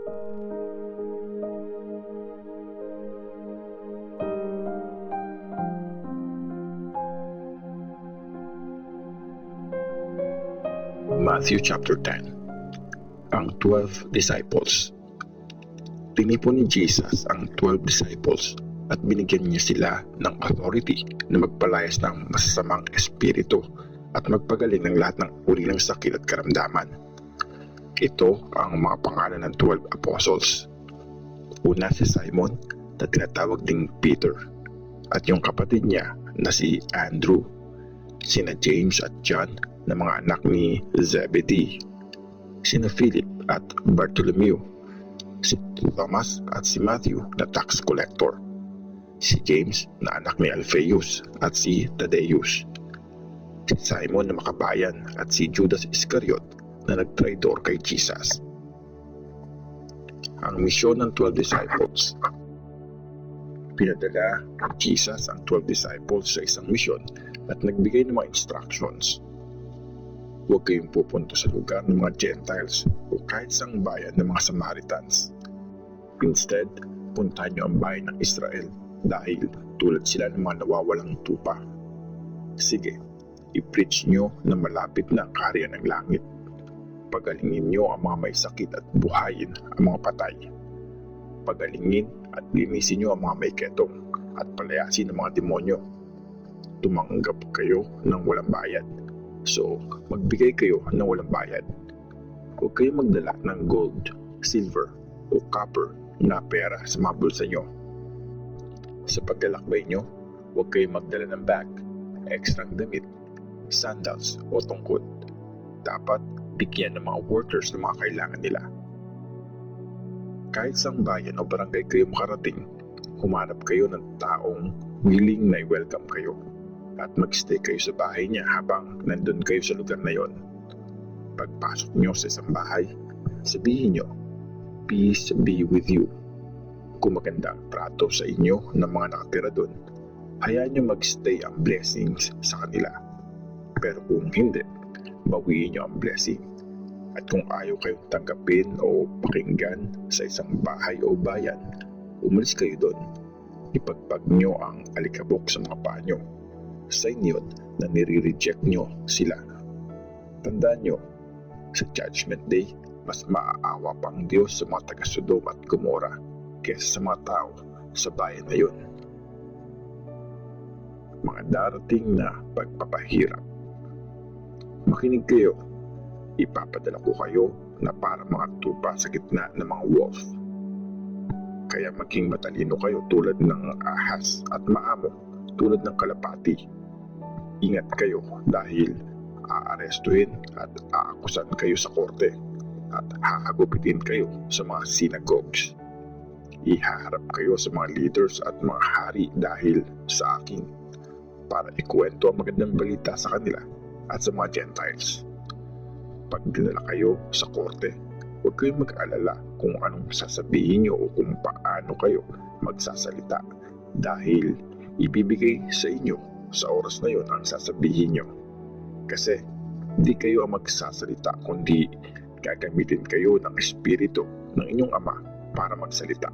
Matthew chapter 10. Ang 12 Disciples. Tinipon ni Jesus ang 12 disciples at binigyan niya sila ng authority na magpalayas ng masasamang espiritu at magpagaling ng lahat ng uri ng sakit at karamdaman. Ito ang mga pangalan ng 12 apostles. Una si Simon na tinatawag ding Peter at yung kapatid niya na si Andrew, sina James at John na mga anak ni Zebedee, sina Philip at Bartholomew, si Thomas at si Matthew na tax collector, si James na anak ni Alphaeus at si Thaddeus, si Simon na makabayan at si Judas Iscariot na nagtraidor kay Jesus. Ang misyon ng 12 disciples. Pinadala ng Jesus ang 12 disciples sa isang misyon at nagbigay ng mga instructions. Huwag kayong pupunta sa lugar ng mga Gentiles o kahit sang bayan ng mga Samaritans. Instead, puntahan niyo ang bayan ng Israel dahil tulad sila ng mga nawawalang tupa. Sige, i-preach niyo na malapit na ang kaharian ng langit. Pagalingin niyo ang mga may sakit at buhayin ang mga patay. Pagalingin at linisin niyo ang mga may ketong at palayasin ang mga demonyo. Tumanggap kayo ng walang bayad. So, magbigay kayo ng walang bayad. Huwag kayong magdala ng gold, silver, o copper na pera sa mga bulsa nyo. Sa paglalakbay nyo, huwag kayong magdala ng bag, ekstrang damit, sandals, o tungkod. Dapat bigyan ng mga workers ng mga kailangan nila. Kahit sang bayan o barangay kayo makarating, humanap kayo ng taong willing na i-welcome kayo at magstay kayo sa bahay niya habang nandun kayo sa lugar na yon. Pagpasok nyo sa isang bahay, sabihin nyo, "Peace be with you." Kung maganda ang trato sa inyo ng mga nakatira dun, hayaan nyo magstay ang blessings sa kanila. Pero kung hindi, bawiin nyo ang blessing. At kung ayaw kayong tanggapin o pakinggan sa isang bahay o bayan, umalis kayo dun. Ipagpag nyo ang alikabok sa mga paa nyo. Sign yun na nire-reject nyo sila. Tandaan nyo, sa Judgment Day, mas maaawa pang Diyos sa mga taga-Sodom at Gomora kaysa sa mga tao sa bayan na yun. Mga darating na pagpapahirap. Makinig kayo, ipapadala ko kayo na para mga tupa sa gitna ng mga wolf. Kaya maging matalino kayo tulad ng ahas at maamo tulad ng kalapati. Ingat kayo dahil aarestuhin at aakusan kayo sa korte at hahagupitin kayo sa mga synagogues. Ihaharap kayo sa mga leaders at mga hari dahil sa akin para ikwento ang magandang balita sa kanila at sa mga Gentiles. Pag dinala kayo sa korte, huwag kayong mag-alala kung anong sasabihin nyo o kung paano kayo magsasalita dahil ibibigay sa inyo sa oras na yon ang sasabihin nyo. Kasi hindi kayo ang magsasalita kundi gagamitin kayo ng espiritu ng inyong ama para magsalita.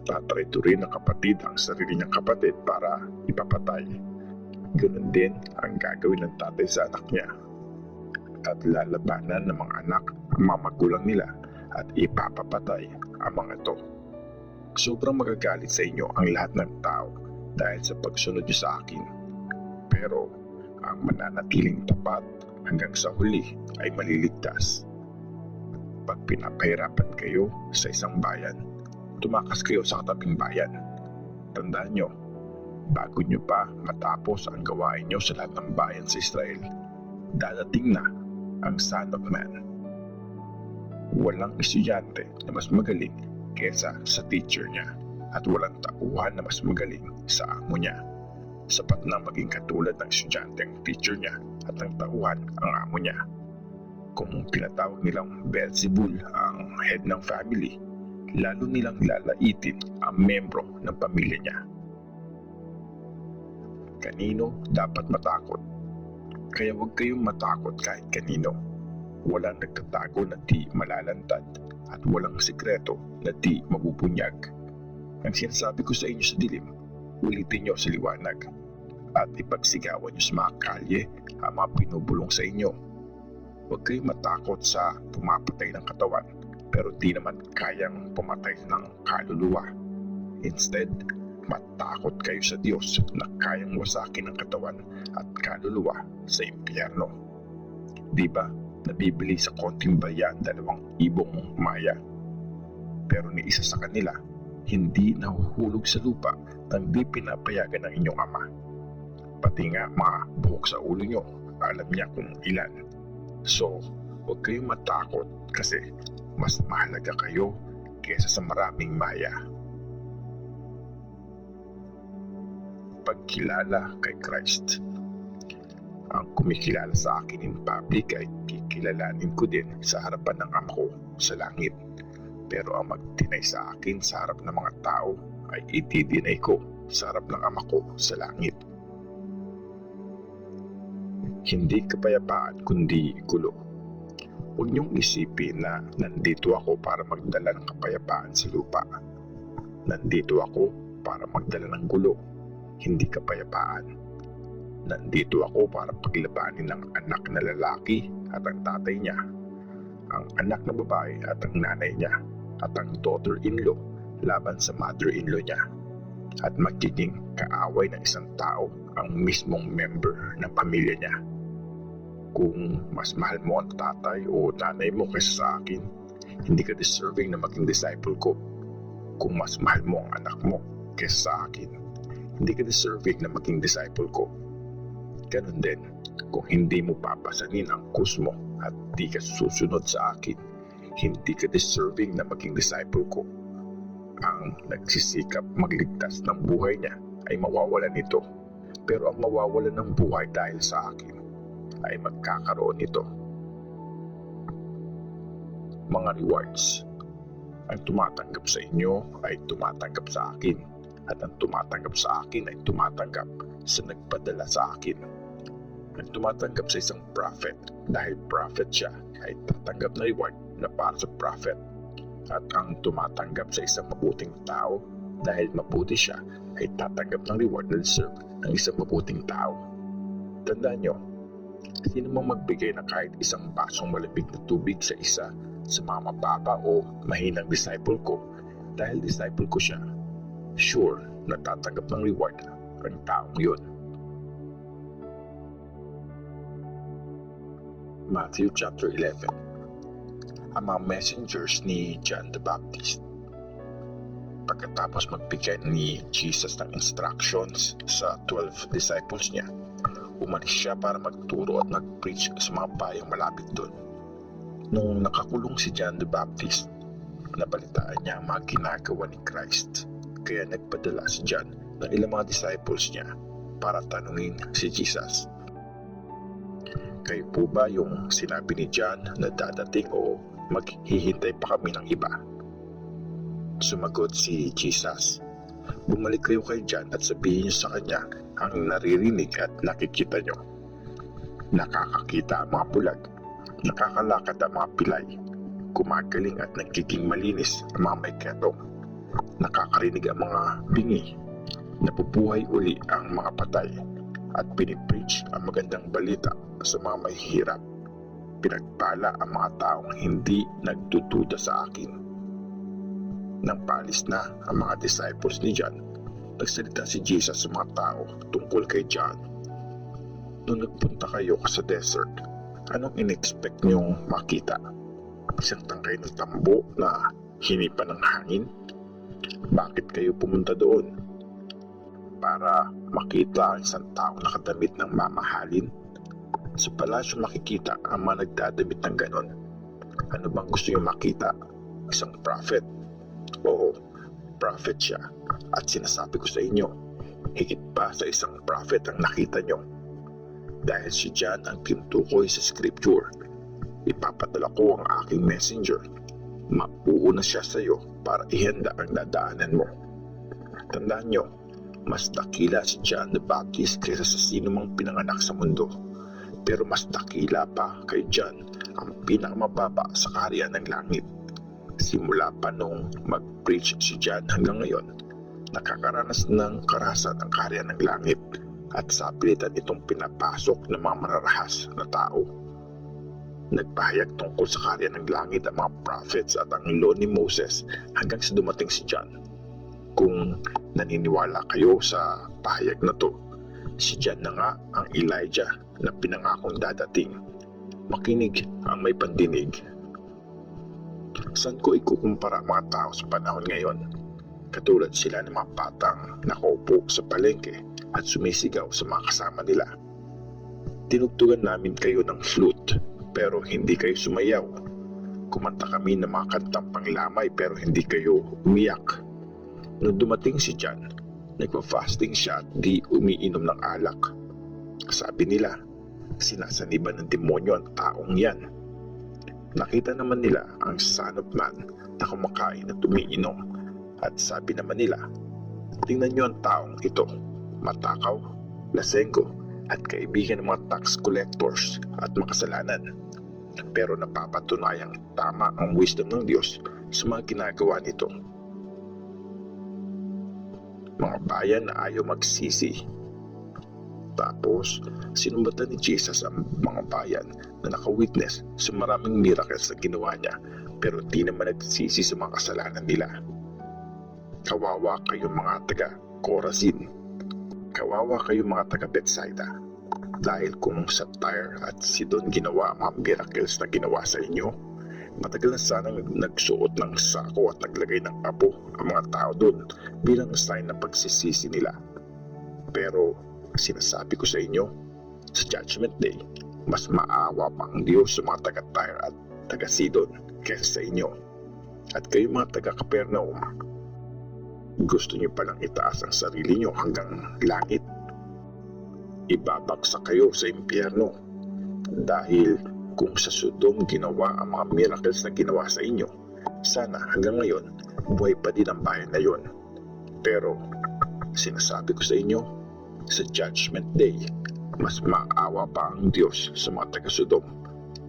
Tatraito rin ng kapatid ang sarili niyang kapatid para ipapatay. Ganun din ang gagawin ng tatay sa anak niya. At lalabanan ng mga anak ang mga magulang nila at ipapapatay ang mga ito. Sobrang magagalit sa inyo ang lahat ng tao dahil sa pagsunod niyo sa akin. Pero ang mananatiling tapat hanggang sa huli ay maliligtas. Pag pinapahirapan kayo sa isang bayan, tumakas kayo sa katabing bayan. Tandaan nyo, bago nyo pa matapos ang gawain nyo sa lahat ng bayan sa Israel, dadating na ang Son of Man. Walang estudyante na mas magaling kesa sa teacher niya at walang tauhan na mas magaling sa amo niya. Sapat na maging katulad ng estudyante ang teacher niya at ang tauhan ang amo niya. Kung pinatawag nilang Beelzebul ang head ng family, lalo nilang lalaitin ang membro ng pamilya niya. Kanino dapat matakot? Kaya huwag kayong matakot kahit kanino. Walang nagtatago na di malalantad at walang sikreto na di mabubunyag. Ang sinasabi ko sa inyo sa dilim, ulitin nyo sa liwanag, at ipagsigawan nyo sa mga kalye ang mga pinubulong sa inyo. Huwag kayong matakot sa pumapatay ng katawan, pero di naman kayang pumatay ng kaluluwa. Instead, matakot kayo sa Diyos na kayang wasakin ang katawan at kaluluwa sa impyerno. Di ba, nabibili sa konting bayan 2 ibong maya? Pero ni isa sa kanila, hindi nahuhulog sa lupa nang di pinapayagan ng inyong ama. Pati nga mga buhok sa ulo nyo, alam niya kung ilan. So, huwag kayong matakot kasi mas mahalaga kayo kaysa sa maraming maya. Pagkilala kay Christ. Ang kumikilala sa akin in public ay kikilalanin ko din sa harapan ng Ama ko sa langit. Pero ang magdinay sa akin sa harap ng mga tao ay itidinay ko sa harap ng Ama ko sa langit. Hindi kapayapaan kundi gulo. Huwag niyong isipin na nandito ako para magdala ng kapayapaan sa lupa. Nandito ako para magdala ng gulo, hindi kapayapaan. Nandito ako para paglabanin ng anak na lalaki at ang tatay niya, ang anak na babae at ang nanay niya, at ang daughter-in-law laban sa mother-in-law niya, at magiging kaaway ng isang tao ang mismong member ng pamilya niya. Kung mas mahal mo ang tatay o nanay mo kaysa sa akin, hindi ka deserving na maging disciple ko. Kung mas mahal mo ang anak mo kaysa sa akin, hindi ka deserving na maging disciple ko. Ganun din, kung hindi mo papasanin ang krus mo at di ka susunod sa akin, hindi ka deserving na maging disciple ko. Ang nagsisikap magligtas ng buhay niya ay mawawalan nito, pero ang mawawalan ng buhay dahil sa akin ay magkakaroon nito. Mga rewards. Ang tumatanggap sa inyo ay tumatanggap sa akin, at ang tumatanggap sa akin ay tumatanggap sa nagpadala sa akin. Ang tumatanggap sa isang prophet dahil prophet siya ay tatanggap na reward na para sa prophet. At ang tumatanggap sa isang mabuting tao dahil mabuti siya ay tatanggap ng reward na deserve ng isang mabuting tao. Tandaan nyo, sino mang magbigay na kahit isang basong malamig na tubig sa isa sa mga mababa o mahinang disciple ko dahil disciple ko siya, sure na tatanggap ng reward ang taong yun. Matthew chapter 11. Ang mga messengers ni John the Baptist. Pagkatapos magbigay ni Jesus ng instructions sa 12 disciples niya, umalis siya para magturo at mag-preach sa mga bayang malapit doon. Nung nakakulong si John the Baptist, nabalitaan niya ang mga ginagawa ni Christ, kaya nagpadala si John ng ilang mga disciples niya para tanungin si Jesus. Kayo po ba yung sinabi ni John na dadating o maghihintay pa kami ng iba? Sumagot si Jesus, bumalik kayo kay John at sabihin niyo sa kanya ang naririnig at nakikita niyo. Nakakakita ang mga bulag, nakakalakad ang mga pilay, gumagaling at nagiging malinis ang mga may ketong, nakakarinig ang mga bingi, nabubuhay uli ang mga patay, at pinipreach ang magandang balita sa mga may hirap. Pinagpala ang mga taong hindi nagdududa sa akin. Nang paalis na ang mga disciples ni John, nagsalita si Jesus sa mga tao tungkol kay John. Nung nagpunta kayo sa desert, anong in-expect niyong makita? Isang tangkay ng tambo na hinipan ng hangin? Bakit kayo pumunta doon? Para makita ang isang tao nakadamit ng mamahalin? Sa palasyo makikita ang mga nagdadamit ng ganon. Ano bang gusto niyo makita? Isang prophet? Oo, prophet siya. At sinasabi ko sa inyo, higit pa sa isang prophet ang nakita nyo. Dahil si John ang tinutukoy sa scripture, ipapadala ko ang aking messenger. Mauuna siya sa iyo para ihanda ang dadaanan mo. Tandaan nyo, mas dakila si John the Baptist kaysa sa sino mang pinanganak sa mundo. Pero mas dakila pa kay John ang pinakamababa sa kaharian ng langit. Simula pa nung mag-preach si John hanggang ngayon, nakakaranas ng karahasan ng kaharian ng langit at sa pilitan itong pinapasok ng mga mararahas na tao. Nagpahayag tungkol sa kaharian ng langit ang mga prophets at ang law ni Moses hanggang sa dumating si John. Kung naniniwala kayo sa pahayag na to, si John na nga ang Elijah na pinangakong dadating. Makinig ang may pandinig. Saan ko ikukumpara mga tao sa panahon ngayon? Katulad sila ng mga batang nakaupo sa palengke at sumisigaw sa mga kasama nila. Tinugtugan namin kayo ng flute pero hindi kayo sumayaw. Kumanta kami ng mga kantang panglamay pero hindi kayo umiyak. Nung dumating si John, nagpa-fasting siya at di umiinom ng alak. Sabi nila, sinasaniban ng demonyo ang taong yan. Nakita naman nila ang Son of Man na kumakain at umiinom at sabi naman nila, tingnan niyo ang taong ito, matakaw, lasenggo at kaibigan ng mga tax collectors at makasalanan. Pero napapatunayang tama ang wisdom ng Diyos sa mga ginagawa nito. Mga bayan na ayaw magsisi. Tapos, sinumbatan ni Jesus ang mga bayan na naka-witness sa maraming miracles na ginawa niya pero di naman nagsisi sa mga kasalanan nila. Kawawa kayong mga taga Chorazin. Kawawa kayong mga taga Bethsaida. Dahil kung sa Tyre at Sidon ginawa ang mga miracles na ginawa sa inyo, matagal na sanang nagsuot ng sako at naglagay ng apo ang mga tao doon bilang sign ng pagsisisi nila. Pero sinasabi ko sa inyo, sa Judgment Day, mas maawa pa ang Diyos sa mga taga-Tyre at taga-Sidon kaysa sa inyo. At kayo mga taga-Capernaum, gusto niyo palang itaas ang sarili niyo hanggang langit? Ibabagsak kayo sa impyerno. Dahil kung sa Sodom ginawa ang mga miracles na ginawa sa inyo, sana hanggang ngayon buhay pa din ang bayan na yon. Pero sinasabi ko sa inyo, sa Judgment Day, mas maawa pa ang Diyos sa mga taga-Sodom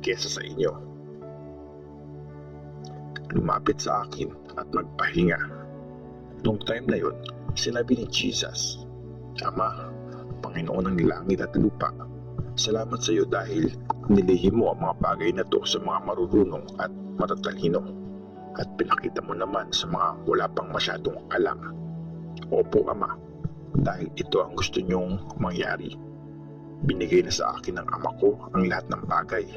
kesa sa inyo. Lumapit sa akin at magpahinga. Noong time na yon, sinabi ni Jesus, Ama, Panginoon ng langit at lupa, salamat sa iyo dahil nilihim mo ang mga bagay na to sa mga marurunong at matatalino at pinakita mo naman sa mga wala pang masyadong alam. Opo, Ama, dahil ito ang gusto niyong mangyari. Binigay na sa akin ng Ama ko ang lahat ng bagay.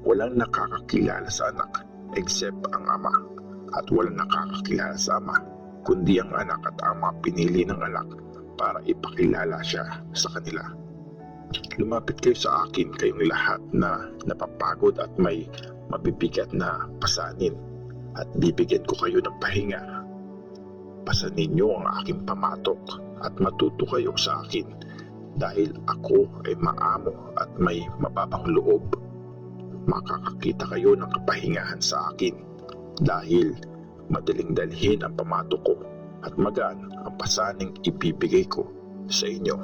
Walang nakakakilala sa anak except ang Ama, at walang nakakakilala sa Ama kundi ang anak at Ama pinili ng anak para ipakilala siya sa kanila. Lumapit kayo sa akin kayong lahat na napapagod at may mabibigat na pasanin at bibigyan ko kayo ng pahinga. Pasanin niyo ang aking pamatok at matuto kayo sa akin dahil ako ay maamo at may mababang loob. Makakakita kayo ng kapahingahan sa akin dahil madaling dalhin ang pamatok ko at magaan ang pasaning ibibigay ko sa inyo.